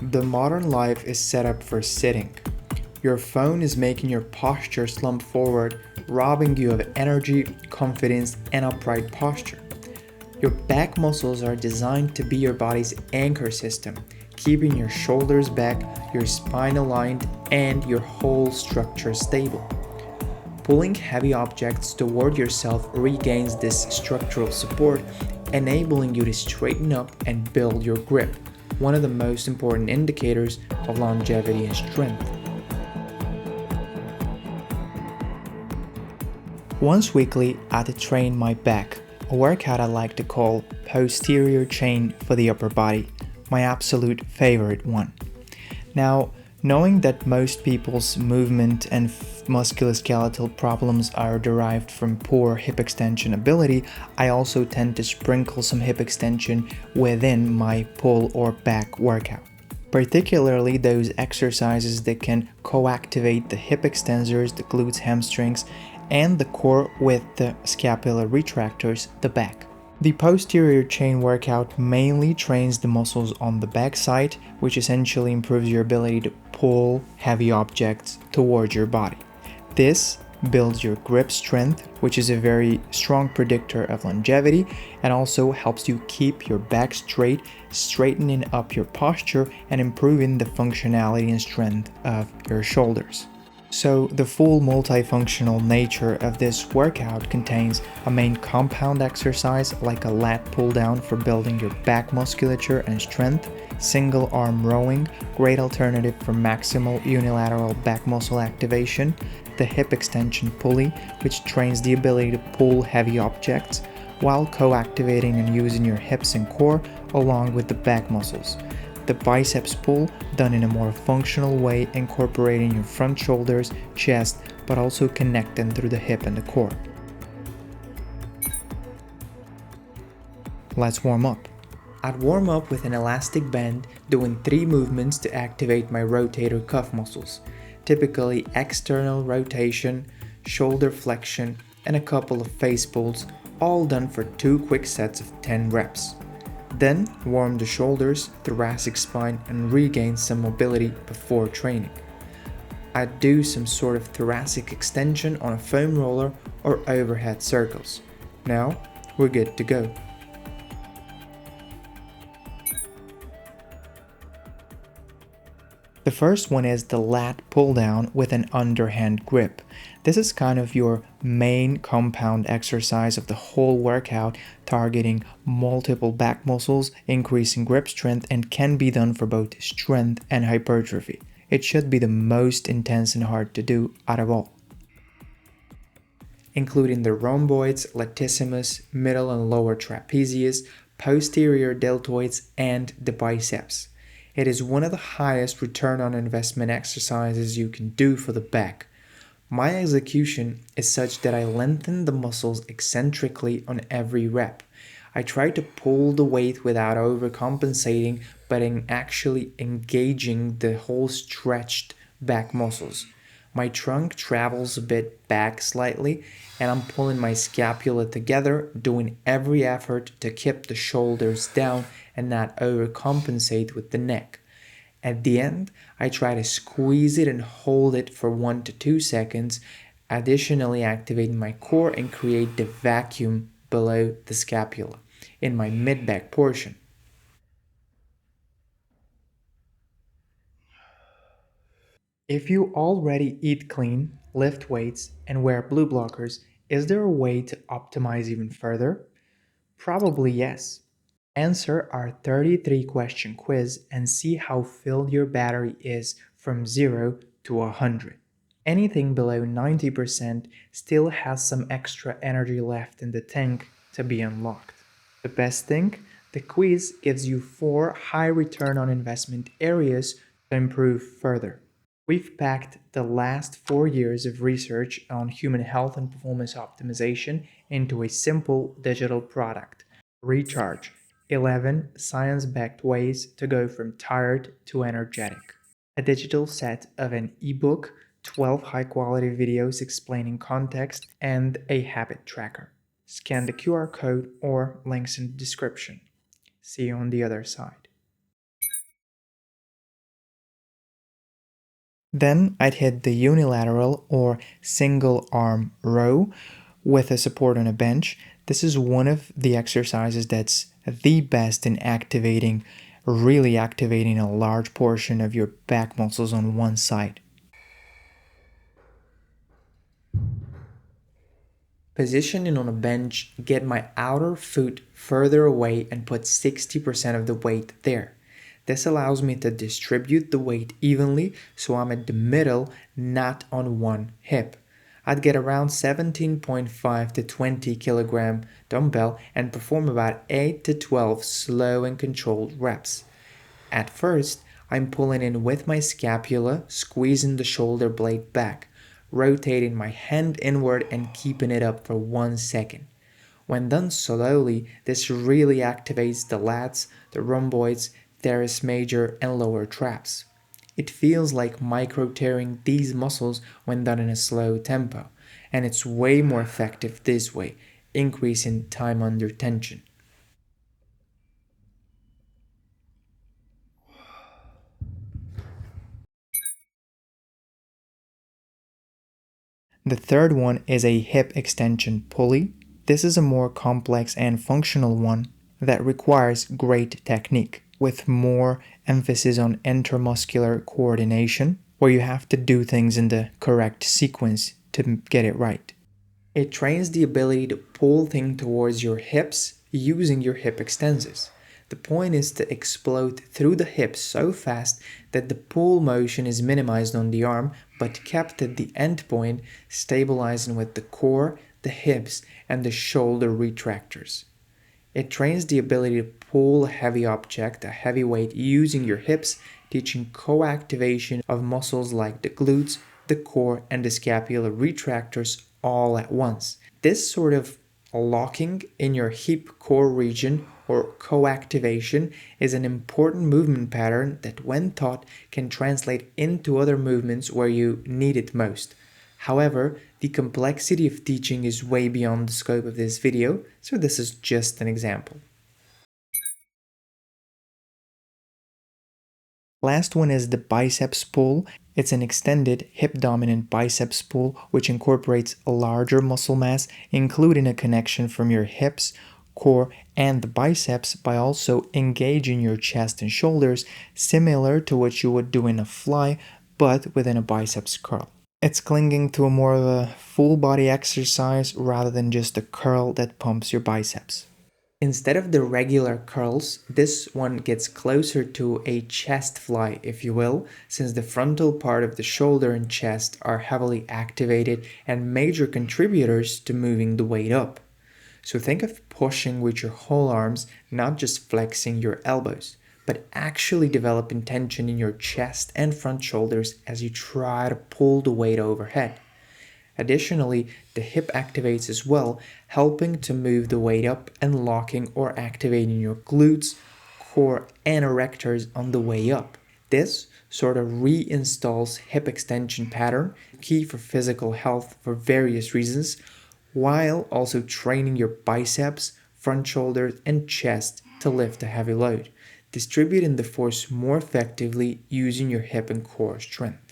The modern life is set up for sitting. Your phone is making your posture slump forward, robbing you of energy, confidence, and upright posture. Your back muscles are designed to be your body's anchor system, keeping your shoulders back, your spine aligned, and your whole structure stable. Pulling heavy objects toward yourself regains this structural support, enabling you to straighten up and build your grip, one of the most important indicators of longevity and strength. Once weekly, I had to train my back, a workout I like to call posterior chain for the upper body, my absolute favorite one. Now, knowing that most people's movement and musculoskeletal problems are derived from poor hip extension ability, I also tend to sprinkle some hip extension within my pull or back workout. Particularly those exercises that can co-activate the hip extensors, the glutes, hamstrings, and the core with the scapular retractors, the back. The posterior chain workout mainly trains the muscles on the back side, which essentially improves your ability to pull heavy objects towards your body. This builds your grip strength, which is a very strong predictor of longevity, and also helps you keep your back straight, straightening up your posture and improving the functionality and strength of your shoulders. So the full multifunctional nature of this workout contains a main compound exercise like a lat pull-down for building your back musculature and strength, single arm rowing, great alternative for maximal unilateral back muscle activation, the hip extension pulley, which trains the ability to pull heavy objects while co-activating and using your hips and core along with the back muscles. The biceps pull, done in a more functional way, incorporating your front shoulders, chest, but also connecting through the hip and the core. Let's warm up. I'd warm up with an elastic band, doing 3 movements to activate my rotator cuff muscles, typically external rotation, shoulder flexion, and a couple of face pulls, all done for 2 quick sets of 10 reps. Then warm the shoulders, thoracic spine, and regain some mobility before training. I'd do some sort of thoracic extension on a foam roller or overhead circles. Now we're good to go. The first one is the lat pull-down with an underhand grip. This is kind of your main compound exercise of the whole workout, targeting multiple back muscles, increasing grip strength, and can be done for both strength and hypertrophy. It should be the most intense and hard to do out of all, including the rhomboids, latissimus, middle and lower trapezius, posterior deltoids, and the biceps. It is one of the highest return on investment exercises you can do for the back. My execution is such that I lengthen the muscles eccentrically on every rep. I try to pull the weight without overcompensating, but in actually engaging the whole stretched back muscles. My trunk travels a bit back slightly, and I'm pulling my scapula together, doing every effort to keep the shoulders down and not overcompensate with the neck. At the end, I try to squeeze it and hold it for 1 to 2 seconds, additionally activating my core and create the vacuum below the scapula in my mid-back portion. If you already eat clean, lift weights, and wear blue blockers, is there a way to optimize even further? Probably yes. Answer our 33-question quiz and see how filled your battery is from 0 to 100. Anything below 90% still has some extra energy left in the tank to be unlocked. The best thing? The quiz gives you 4 high return on investment areas to improve further. We've packed the last 4 years of research on human health and performance optimization into a simple digital product. Recharge. 11 science-backed ways to go from tired to energetic. A digital set of an ebook, 12 high-quality videos explaining context, and a habit tracker. Scan the QR code or links in the description. See you on the other side. Then I'd hit the unilateral or single arm row with a support on a bench. This is one of the exercises that's the best in really activating a large portion of your back muscles on one side. Positioning on a bench, get my outer foot further away and put 60% of the weight there. This allows me to distribute the weight evenly so I'm at the middle, not on one hip. I'd get around 17.5 to 20 kilogram dumbbell and perform about 8 to 12 slow and controlled reps. At first, I'm pulling in with my scapula, squeezing the shoulder blade back, rotating my hand inward and keeping it up for 1 second. When done slowly, this really activates the lats, the rhomboids, teres major, and lower traps. It feels like micro-tearing these muscles when done in a slow tempo, and it's way more effective this way, increasing time under tension. The third one is a hip extension pulley. This is a more complex and functional one that requires great technique, with more emphasis on intermuscular coordination, where you have to do things in the correct sequence to get it right. It trains the ability to pull things towards your hips using your hip extensors. The point is to explode through the hips so fast that the pull motion is minimized on the arm but kept at the end point, stabilizing with the core, the hips, and the shoulder retractors. It trains the ability to pull a heavy object, a heavy weight, using your hips, teaching co-activation of muscles like the glutes, the core, and the scapular retractors all at once. This sort of locking in your hip core region or co-activation is an important movement pattern that, when taught, can translate into other movements where you need it most. However, the complexity of teaching is way beyond the scope of this video, so this is just an example. Last one is the biceps pull. It's an extended hip-dominant biceps pull which incorporates a larger muscle mass, including a connection from your hips, core, and the biceps by also engaging your chest and shoulders, similar to what you would do in a fly, but within a biceps curl. It's clinging to a more of a full body exercise rather than just a curl that pumps your biceps. Instead of the regular curls, this one gets closer to a chest fly, if you will, since the frontal part of the shoulder and chest are heavily activated and major contributors to moving the weight up. So think of pushing with your whole arms, not just flexing your elbows, but actually developing tension in your chest and front shoulders as you try to pull the weight overhead. Additionally, the hip activates as well, helping to move the weight up and locking or activating your glutes, core, and erectors on the way up. This sort of reinstalls hip extension pattern, key for physical health for various reasons, while also training your biceps, front shoulders, and chest to lift a heavy load, distributing the force more effectively using your hip and core strength.